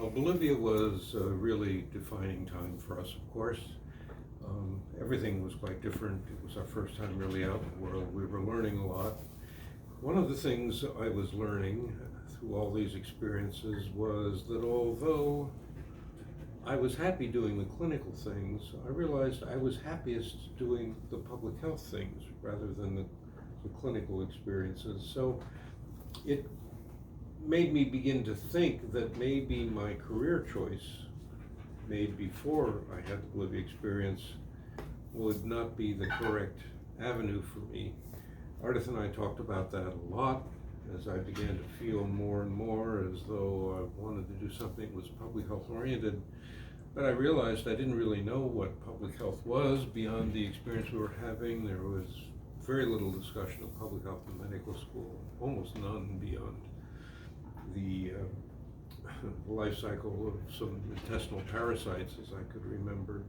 Well, Bolivia was a really defining time for us, of course. Everything was quite different. It was our first time really out in the world. We were learning a lot. One of the things I was learning through all these experiences was that although I was happy doing the clinical things, I realized I was happiest doing the public health things rather than the clinical experiences. So it made me begin to think that maybe my career choice made before I had the Bolivia experience would not be the correct avenue for me. Ardith and I talked about that a lot as I began to feel more and more as though I wanted to do something that was public health oriented. But I realized I didn't really know what public health was beyond the experience we were having. There was very little discussion of public health in medical school, almost none beyond the life cycle of some intestinal parasites, as I could remember.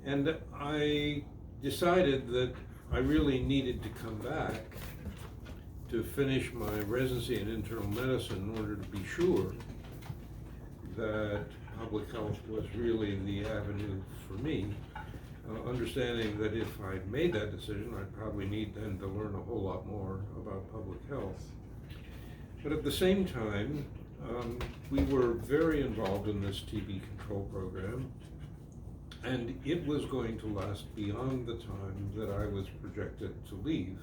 And I decided that I really needed to come back to finish my residency in internal medicine in order to be sure that public health was really the avenue for me, understanding that if I made that decision, I'd probably need then to learn a whole lot more about public health. But at the same time, we were very involved in this TB control program, and it was going to last beyond the time that I was projected to leave.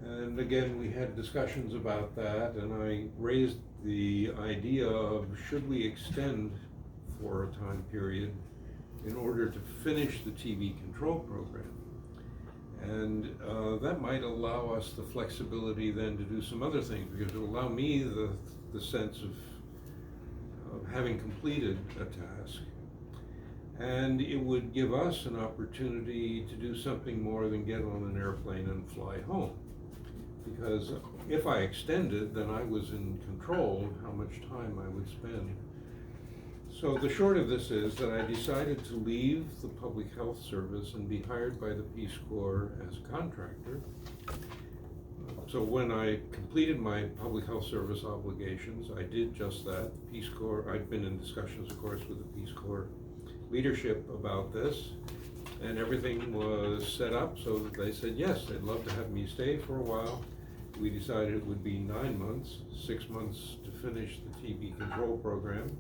And again, we had discussions about that, and I raised the idea of should we extend for a time period in order to finish the TB control program. And that might allow us the flexibility then to do some other things, because it will allow me the sense of having completed a task. And it would give us an opportunity to do something more than get on an airplane and fly home. Because if I extended, then I was in control of how much time I would spend. So the short of this is that I decided to leave the public health service and be hired by the Peace Corps as a contractor. So when I completed my public health service obligations, I did just that. Peace Corps, I'd been in discussions, of course, with the Peace Corps leadership about this, and everything was set up so that they said yes, they'd love to have me stay for a while. We decided it would be 9 months, 6 months to finish the TB control program.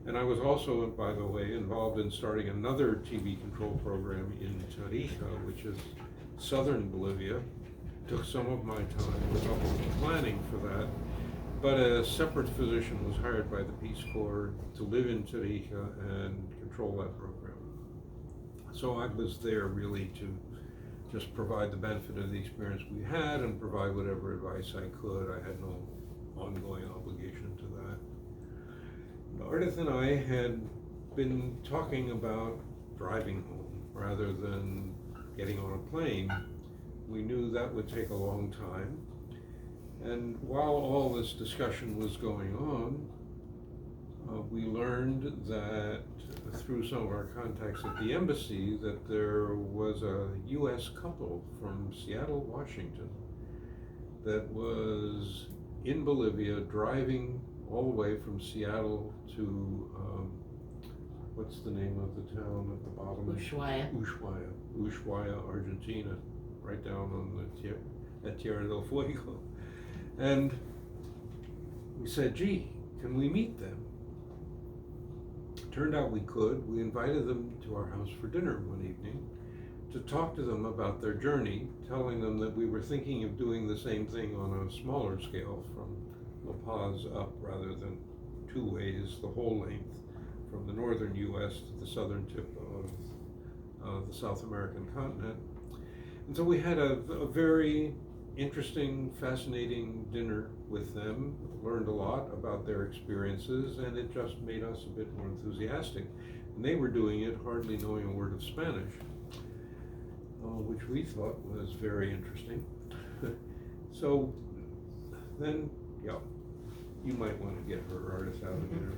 And I was also, by the way, involved in starting another TB control program in Tarija, which is southern Bolivia. It took some of my time with all the planning for that. But a separate physician was hired by the Peace Corps to live in Tarija and control that program. So I was there really to just provide the benefit of the experience we had and provide whatever advice I could. I had no ongoing obligation to that. Ardith and I had been talking about driving home rather than getting on a plane. We knew that would take a long time. And while all this discussion was going on, we learned that through some of our contacts at the embassy that there was a U.S. couple from Seattle, Washington, that was in Bolivia driving all the way from Seattle to, what's the name of the town at the bottom? Ushuaia, Argentina, right down on the Tierra del Fuego. And we said, gee, can we meet them? Turned out we could. We invited them to our house for dinner one evening to talk to them about their journey, telling them that we were thinking of doing the same thing on a smaller scale from La Paz up rather than 2 ways, the whole length from the northern U.S. to the southern tip of the South American continent. And so we had a very interesting, fascinating dinner with them, learned a lot about their experiences, and it just made us a bit more enthusiastic. And they were doing it hardly knowing a word of Spanish, which we thought was very interesting. So then, yeah, you might want to get her artist out of here.